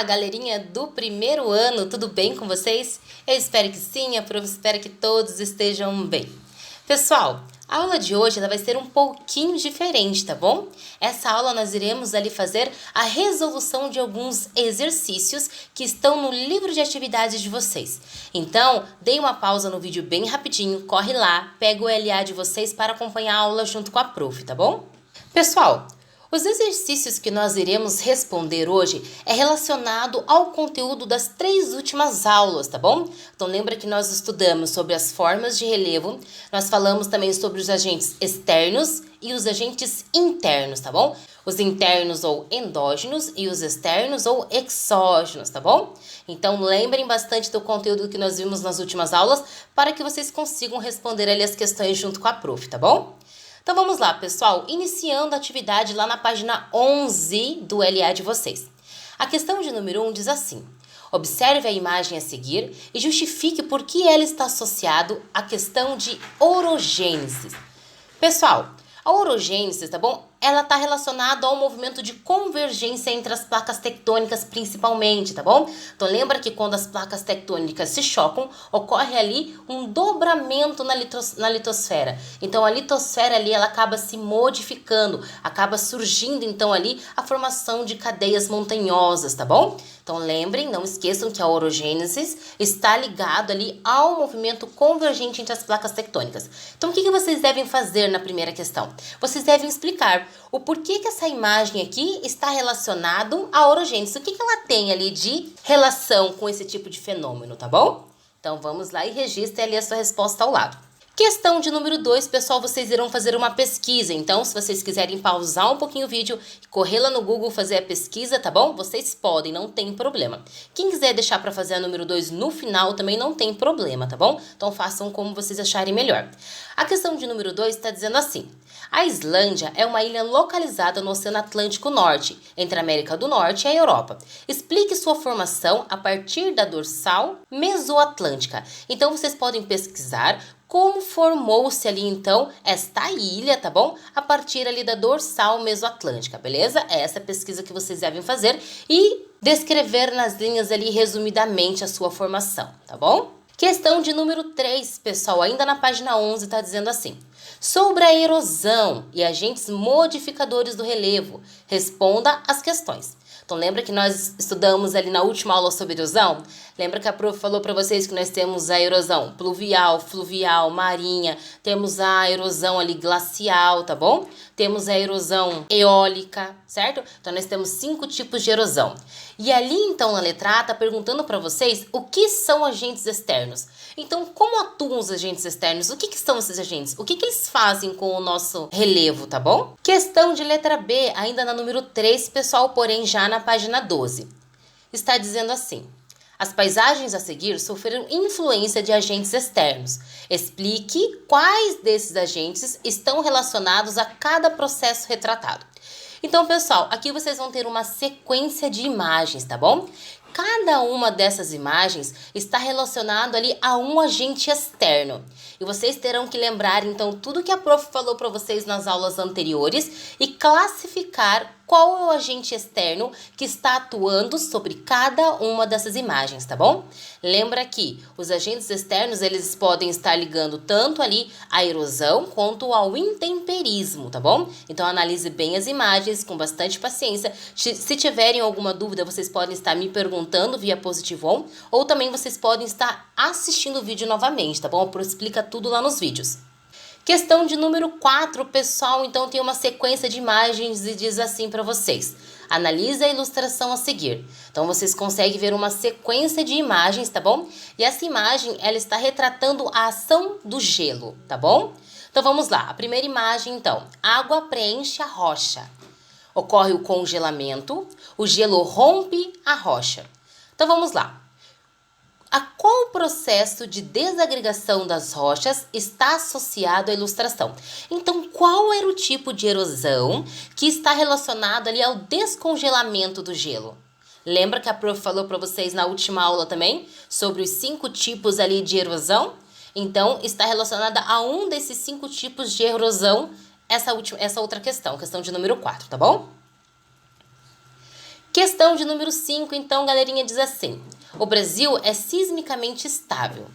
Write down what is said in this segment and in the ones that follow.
galerinha do primeiro ano, tudo bem com vocês? Eu espero que sim, eu espero que todos estejam bem. Pessoal, a aula de hoje ela vai ser um pouquinho diferente, tá bom? Essa aula nós iremos ali fazer a resolução de alguns exercícios que estão no livro de atividades de vocês. Então, dê uma pausa no vídeo bem rapidinho, corre lá, pega o LA de vocês para acompanhar a aula junto com a prof, tá bom? Pessoal, os exercícios que nós iremos responder hoje é relacionado ao conteúdo das 3 últimas aulas, tá bom? Então lembra que nós estudamos sobre as formas de relevo, nós falamos também sobre os agentes externos e os agentes internos, tá bom? Os internos ou endógenos e os externos ou exógenos, tá bom? Então lembrem bastante do conteúdo que nós vimos nas últimas aulas para que vocês consigam responder ali as questões junto com a prof, tá bom? Então vamos lá, pessoal, iniciando a atividade lá na página 11 do LA de vocês. A questão de número 1 diz assim: observe a imagem a seguir e justifique por que ela está associada à questão de orogênese. Pessoal, a orogênese, tá bom? Ela está relacionada ao movimento de convergência entre as placas tectônicas principalmente, tá bom? Então lembra que quando as placas tectônicas se chocam, ocorre ali um dobramento na litosfera. Então a litosfera ali ela acaba se modificando, acaba surgindo então ali a formação de cadeias montanhosas, tá bom? Então lembrem, não esqueçam que a orogênese está ligado ali ao movimento convergente entre as placas tectônicas. Então o que vocês devem fazer na primeira questão? Vocês devem explicar o porquê que essa imagem aqui está relacionado à orogênese. O que ela tem ali de relação com esse tipo de fenômeno, tá bom? Então vamos lá e registre ali a sua resposta ao lado. Questão de número 2, pessoal, vocês irão fazer uma pesquisa. Então, se vocês quiserem pausar um pouquinho o vídeo, correr lá no Google fazer a pesquisa, tá bom? Vocês podem, não tem problema. Quem quiser deixar para fazer a número 2 no final também não tem problema, tá bom? Então, façam como vocês acharem melhor. A questão de número 2 está dizendo assim: a Islândia é uma ilha localizada no Oceano Atlântico Norte, entre a América do Norte e a Europa. Explique sua formação a partir da dorsal mesoatlântica. Então, vocês podem pesquisar como formou-se ali, então, esta ilha, tá bom? A partir ali da dorsal mesoatlântica, beleza? É essa pesquisa que vocês devem fazer e descrever nas linhas ali, resumidamente, a sua formação, tá bom? Questão de número 3, pessoal, ainda na página 11, tá dizendo assim: sobre a erosão e agentes modificadores do relevo, responda as questões. Então, lembra que nós estudamos ali na última aula sobre erosão? Lembra que a prof falou para vocês que nós temos a erosão pluvial, fluvial, marinha, temos a erosão ali glacial, tá bom? Temos a erosão eólica, certo? Então, nós temos 5 tipos de erosão. E ali, então, na letra A, tá perguntando para vocês o que são agentes externos. Então, como atuam os agentes externos? O que são esses agentes? O que eles fazem com o nosso relevo, tá bom? Questão de letra B, ainda na número 3, pessoal, porém já na página 12. Está dizendo assim: as paisagens a seguir sofreram influência de agentes externos. Explique quais desses agentes estão relacionados a cada processo retratado. Então, pessoal, aqui vocês vão ter uma sequência de imagens, tá bom? Cada uma dessas imagens está relacionado ali a um agente externo. E vocês terão que lembrar, então, tudo que a prof falou para vocês nas aulas anteriores e classificar qual é o agente externo que está atuando sobre cada uma dessas imagens, tá bom? Lembra que os agentes externos, eles podem estar ligando tanto ali à erosão quanto ao intemperismo, tá bom? Então, analise bem as imagens com bastante paciência. Se tiverem alguma dúvida, vocês podem estar me perguntando via Positivon, ou também vocês podem estar assistindo o vídeo novamente, tá bom? A prof explica tudo lá nos vídeos. Questão de número 4, pessoal, então tem uma sequência de imagens e diz assim para vocês: analise a ilustração a seguir. Então vocês conseguem ver uma sequência de imagens, tá bom? E essa imagem, ela está retratando a ação do gelo, tá bom? Então vamos lá, a primeira imagem então: água preenche a rocha. Ocorre o congelamento, o gelo rompe a rocha. Então vamos lá. A qual processo de desagregação das rochas está associado à ilustração? Então, qual era o tipo de erosão que está relacionado ali ao descongelamento do gelo? Lembra que a prof falou para vocês na última aula também sobre os 5 tipos ali de erosão? Então, está relacionada a um desses 5 tipos de erosão essa outra questão de número 4, tá bom? Questão de número 5, então, galerinha, diz assim: o Brasil é sismicamente estável.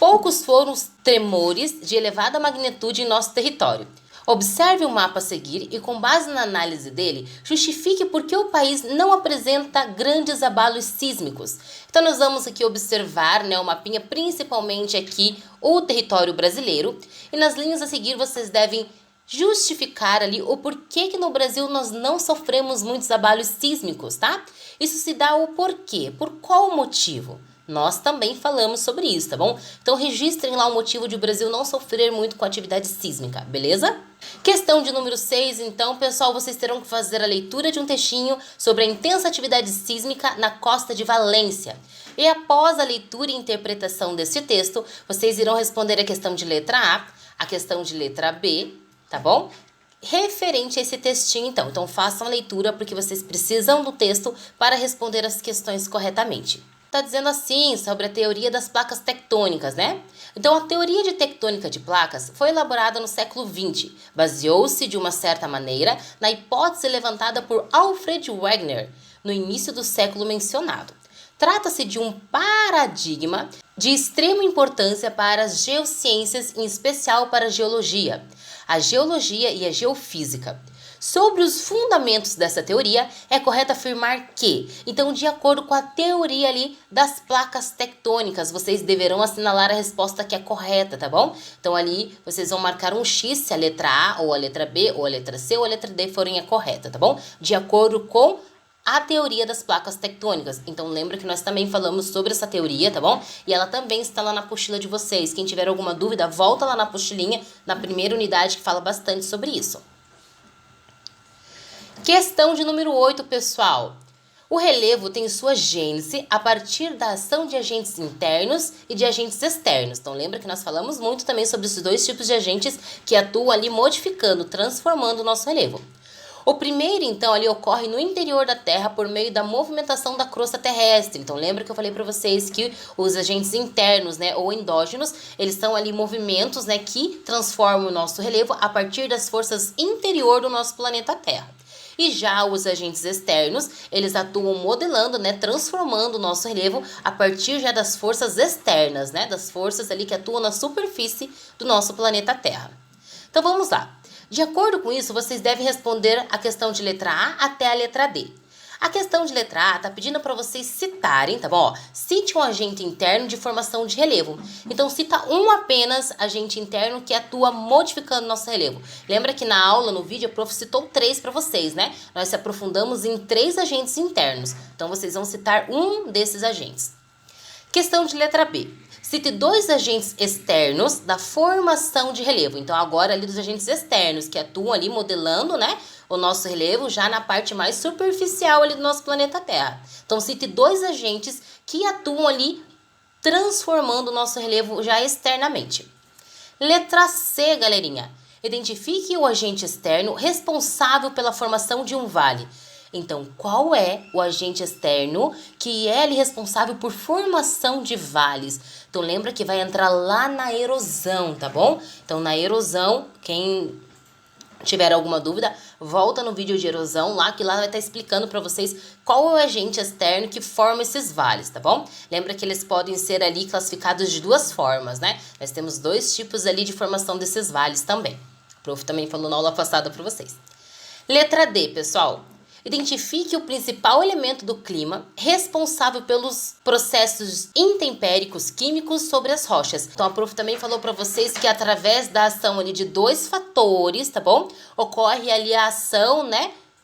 Poucos foram os tremores de elevada magnitude em nosso território. Observe o mapa a seguir e, com base na análise dele, justifique por que o país não apresenta grandes abalos sísmicos. Então, nós vamos aqui observar, o mapinha, principalmente aqui, o território brasileiro. E nas linhas a seguir, vocês devem justificar ali o porquê que no Brasil nós não sofremos muitos abalos sísmicos, tá? Isso se dá o porquê, por qual motivo? Nós também falamos sobre isso, tá bom? Então registrem lá o motivo de o Brasil não sofrer muito com atividade sísmica, beleza? Questão de número 6, então, pessoal, vocês terão que fazer a leitura de um textinho sobre a intensa atividade sísmica na costa de Valência. E após a leitura e interpretação desse texto, vocês irão responder a questão de letra A questão de letra B, tá bom? Referente a esse textinho, então. Então façam a leitura porque vocês precisam do texto para responder as questões corretamente. Está dizendo assim sobre a teoria das placas tectônicas, né? Então, a teoria de tectônica de placas foi elaborada no século XX. Baseou-se, de uma certa maneira, na hipótese levantada por Alfred Wegener, no início do século mencionado. Trata-se de um paradigma de extrema importância para as geociências, em especial para a geologia e a geofísica. Sobre os fundamentos dessa teoria, é correto afirmar que, então, de acordo com a teoria ali das placas tectônicas, vocês deverão assinalar a resposta que é correta, tá bom? Então, ali, vocês vão marcar um X se a letra A, ou a letra B, ou a letra C, ou a letra D forem a correta, tá bom? De acordo com a teoria das placas tectônicas. Então, lembra que nós também falamos sobre essa teoria, tá bom? E ela também está lá na apostila de vocês. Quem tiver alguma dúvida, volta lá na apostilinha, na primeira unidade, que fala bastante sobre isso. Questão de número 8, pessoal. O relevo tem sua gênese a partir da ação de agentes internos e de agentes externos. Então, lembra que nós falamos muito também sobre esses dois tipos de agentes que atuam ali modificando, transformando o nosso relevo. O primeiro, então, ali ocorre no interior da Terra por meio da movimentação da crosta terrestre. Então, lembra que eu falei para vocês que os agentes internos, ou endógenos, eles são ali movimentos, que transformam o nosso relevo a partir das forças interior do nosso planeta Terra. E já os agentes externos, eles atuam modelando, transformando o nosso relevo a partir já das forças externas, das forças ali que atuam na superfície do nosso planeta Terra. Então vamos lá. De acordo com isso, vocês devem responder a questão de letra A até a letra D. A questão de letra A está pedindo para vocês citarem, tá bom? Cite um agente interno de formação de relevo. Então, cita um apenas agente interno que atua modificando nosso relevo. Lembra que na aula, no vídeo, a prof citou 3 para vocês, né? Nós se aprofundamos em 3 agentes internos. Então, vocês vão citar um desses agentes. Questão de letra B. Cite 2 agentes externos da formação de relevo. Então, agora ali dos agentes externos que atuam ali modelando, o nosso relevo já na parte mais superficial ali do nosso planeta Terra. Então, cite 2 agentes que atuam ali transformando o nosso relevo já externamente. Letra C, galerinha. Identifique o agente externo responsável pela formação de um vale. Então, qual é o agente externo que é ali responsável por formação de vales? Então, lembra que vai entrar lá na erosão, tá bom? Então, na erosão, quem tiver alguma dúvida, volta no vídeo de erosão lá, que lá vai estar explicando para vocês qual é o agente externo que forma esses vales, tá bom? Lembra que eles podem ser ali classificados de 2 formas, Nós temos 2 tipos ali de formação desses vales também. O prof também falou na aula passada para vocês. Letra D, pessoal. Identifique o principal elemento do clima responsável pelos processos intempéricos químicos sobre as rochas. Então, a prof também falou para vocês que através da ação ali de 2 fatores, tá bom? Ocorre ali a ação,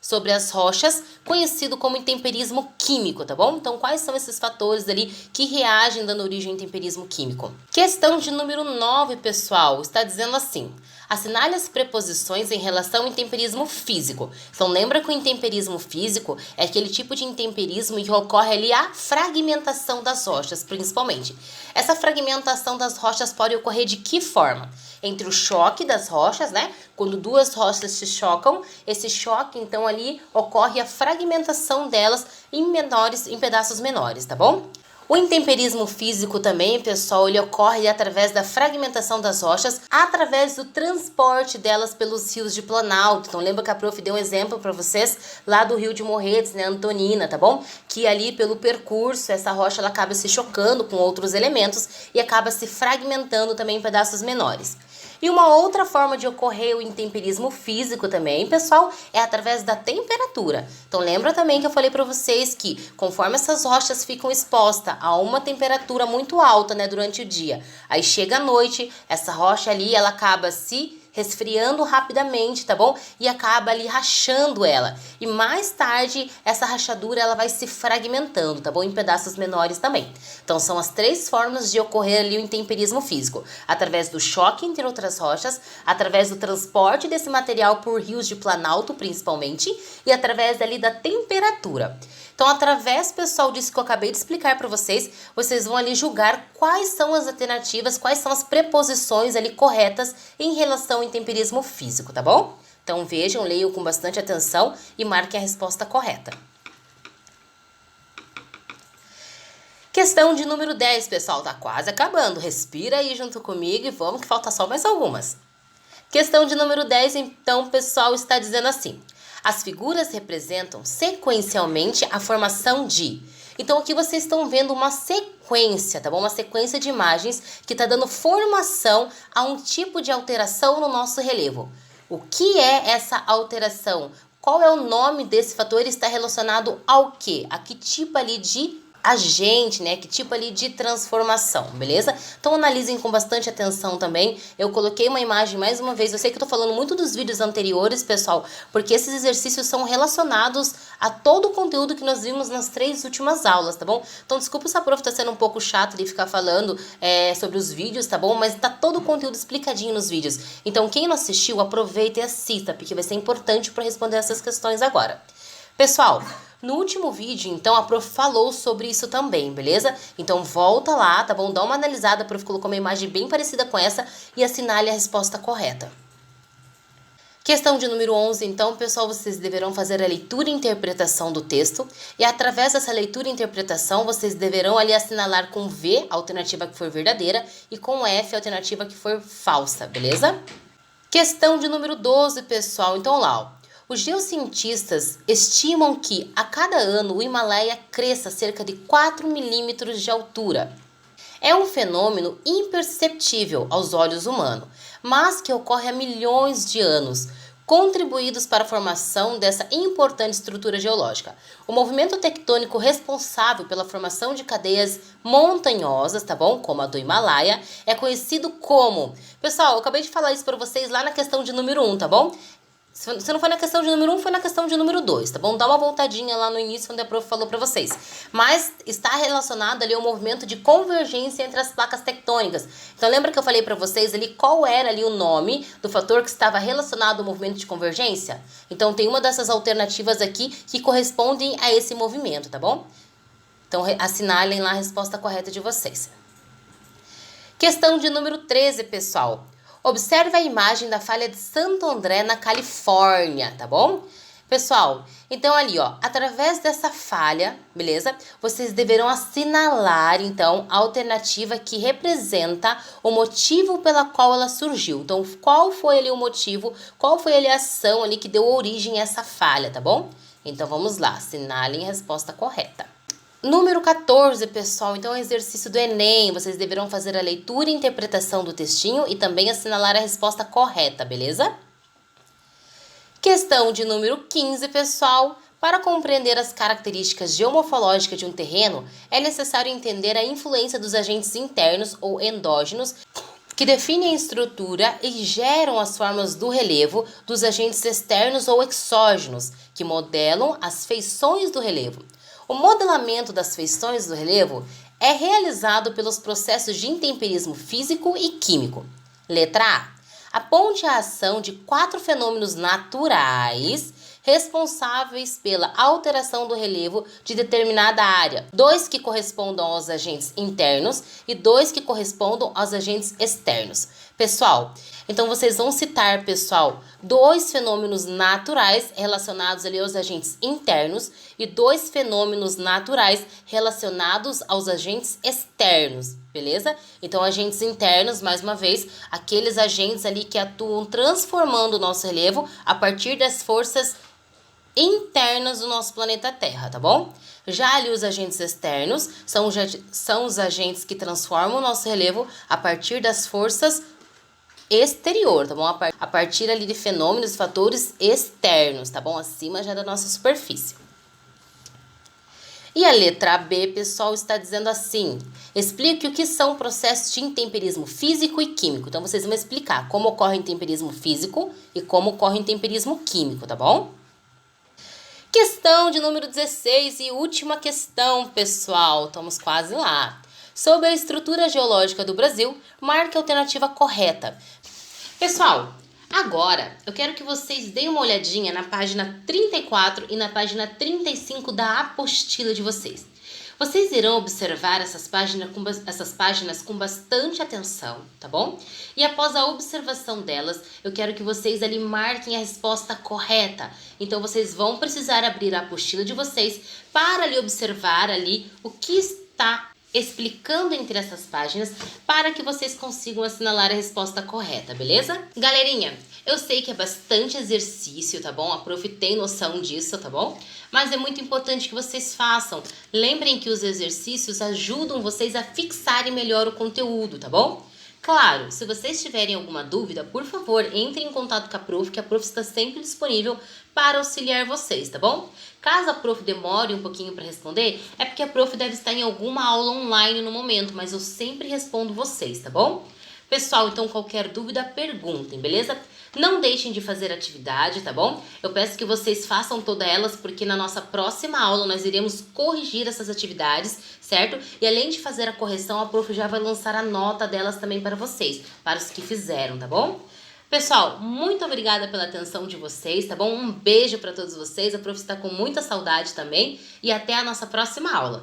sobre as rochas, conhecido como intemperismo químico, tá bom? Então, quais são esses fatores ali que reagem dando origem ao intemperismo químico? Questão de número 9, pessoal, está dizendo assim: assinale as preposições em relação ao intemperismo físico. Então, lembra que o intemperismo físico é aquele tipo de intemperismo em que ocorre ali a fragmentação das rochas, principalmente. Essa fragmentação das rochas pode ocorrer de que forma? Entre o choque das rochas, Quando 2 rochas se chocam, esse choque, então, ali ocorre a fragmentação delas em pedaços menores, tá bom? O intemperismo físico também, pessoal, ele ocorre através da fragmentação das rochas, através do transporte delas pelos rios de planalto. Então lembra que a prof deu um exemplo para vocês lá do rio de Morretes, né, Antonina, tá bom? Que ali pelo percurso, essa rocha ela acaba se chocando com outros elementos e acaba se fragmentando também em pedaços menores. E uma outra forma de ocorrer o intemperismo físico também, pessoal, é através da temperatura. Então lembra também que eu falei para vocês que conforme essas rochas ficam expostas a uma temperatura muito alta, né, durante o dia, aí chega a noite, essa rocha ali, ela acaba se resfriando rapidamente, tá bom? E acaba ali rachando ela. E mais tarde, essa rachadura ela vai se fragmentando, tá bom? Em pedaços menores também. Então, são as 3 formas de ocorrer ali o intemperismo físico. Através do choque entre outras rochas, através do transporte desse material por rios de planalto, principalmente, e através ali da temperatura. Então, através, pessoal, disso que eu acabei de explicar para vocês, vocês vão ali julgar quais são as alternativas, quais são as preposições ali corretas em relação ao intemperismo físico, tá bom? Então, vejam, leiam com bastante atenção e marquem a resposta correta. Questão de número 10, pessoal, tá quase acabando. Respira aí junto comigo e vamos que falta só mais algumas. Questão de número 10, então, pessoal, está dizendo assim: as figuras representam sequencialmente a formação de... Então, aqui vocês estão vendo uma sequência, tá bom? Uma sequência de imagens que está dando formação a um tipo de alteração no nosso relevo. O que é essa alteração? Qual é o nome desse fator? Ele está relacionado ao quê? A que tipo ali de agente, né? Que tipo ali de transformação, beleza? Então analisem com bastante atenção também. Eu coloquei uma imagem mais uma vez. Eu sei que eu tô falando muito dos vídeos anteriores, pessoal, porque esses exercícios são relacionados a todo o conteúdo que nós vimos nas 3 últimas aulas, tá bom? Então desculpa se a prof tá sendo um pouco chata de ficar falando sobre os vídeos, tá bom? Mas tá todo o conteúdo explicadinho nos vídeos. Então quem não assistiu, aproveita e assista, porque vai ser importante para responder essas questões agora. Pessoal, no último vídeo, então, a prof falou sobre isso também, beleza? Então, volta lá, tá bom? Dá uma analisada, a prof colocou uma imagem bem parecida com essa e assinale a resposta correta. Questão de número 11, então, pessoal, vocês deverão fazer a leitura e interpretação do texto. E através dessa leitura e interpretação, vocês deverão ali assinalar com V, a alternativa que for verdadeira, e com F, a alternativa que for falsa, beleza? Questão de número 12, pessoal. Então, lá, ó. Os geocientistas estimam que a cada ano o Himalaia cresça cerca de 4 milímetros de altura. É um fenômeno imperceptível aos olhos humanos, mas que ocorre há milhões de anos, contribuídos para a formação dessa importante estrutura geológica. O movimento tectônico responsável pela formação de cadeias montanhosas, tá bom? Como a do Himalaia, é conhecido como... Pessoal, eu acabei de falar isso para vocês lá na questão de número 1, tá bom? Se não foi na questão de número 1, foi na questão de número 2, tá bom? Dá uma voltadinha lá no início, onde a prof falou pra vocês. Mas está relacionado ali ao movimento de convergência entre as placas tectônicas. Então, lembra que eu falei pra vocês ali qual era ali o nome do fator que estava relacionado ao movimento de convergência? Então, tem uma dessas alternativas aqui que correspondem a esse movimento, tá bom? Então, assinalem lá a resposta correta de vocês. Questão de número 13, pessoal. Observe a imagem da falha de Santo André, na Califórnia, tá bom? Pessoal, então ali, ó, através dessa falha, beleza? Vocês deverão assinalar, então, a alternativa que representa o motivo pela qual ela surgiu. Então, qual foi ali o motivo, qual foi ali a ação ali que deu origem a essa falha, tá bom? Então, vamos lá, assinalem a resposta correta. Número 14, pessoal, então é o exercício do Enem. Vocês deverão fazer a leitura e interpretação do textinho e também assinalar a resposta correta, beleza? Questão de número 15, pessoal. Para compreender as características geomorfológicas de um terreno, é necessário entender a influência dos agentes internos ou endógenos que definem a estrutura e geram as formas do relevo, dos agentes externos ou exógenos, que modelam as feições do relevo. O modelamento das feições do relevo é realizado pelos processos de intemperismo físico e químico. Letra A. Aponte a ação de 4 fenômenos naturais responsáveis pela alteração do relevo de determinada área. 2 que correspondam aos agentes internos e 2 que correspondam aos agentes externos. Pessoal, então vocês vão citar, pessoal, 2 fenômenos naturais relacionados ali aos agentes internos e 2 fenômenos naturais relacionados aos agentes externos, beleza? Então, agentes internos, mais uma vez, aqueles agentes ali que atuam transformando o nosso relevo a partir das forças internas do nosso planeta Terra, tá bom? Já ali os agentes externos são os agentes que transformam o nosso relevo a partir das forças exterior, tá bom? A partir ali de fenômenos, fatores externos, tá bom? Acima já da nossa superfície. E a letra B, pessoal, está dizendo assim: explique o que são processos de intemperismo físico e químico. Então, vocês vão explicar como ocorre o intemperismo físico e como ocorre o intemperismo químico, tá bom? Questão de número 16 e última questão, pessoal. Estamos quase lá. Sobre a estrutura geológica do Brasil, marque a alternativa correta. Pessoal, agora eu quero que vocês deem uma olhadinha na página 34 e na página 35 da apostila de vocês. Vocês irão observar essas páginas com bastante atenção, tá bom? E após a observação delas, eu quero que vocês ali marquem a resposta correta. Então, vocês vão precisar abrir a apostila de vocês para ali observar ali o que está explicando entre essas páginas para que vocês consigam assinalar a resposta correta, beleza? Galerinha, eu sei que é bastante exercício, tá bom? A prof tem noção disso, tá bom? Mas é muito importante que vocês façam. Lembrem que os exercícios ajudam vocês a fixarem melhor o conteúdo, tá bom? Claro, se vocês tiverem alguma dúvida, por favor, entrem em contato com a prof, que a prof está sempre disponível para auxiliar vocês, tá bom? Caso a prof demore um pouquinho para responder, é porque a prof deve estar em alguma aula online no momento, mas eu sempre respondo vocês, tá bom? Pessoal, então qualquer dúvida, perguntem, beleza? Não deixem de fazer atividade, tá bom? Eu peço que vocês façam todas elas, porque na nossa próxima aula nós iremos corrigir essas atividades, certo? E além de fazer a correção, a prof já vai lançar a nota delas também para vocês, para os que fizeram, tá bom? Pessoal, muito obrigada pela atenção de vocês, tá bom? Um beijo para todos vocês, a prof está com muita saudade também e até a nossa próxima aula.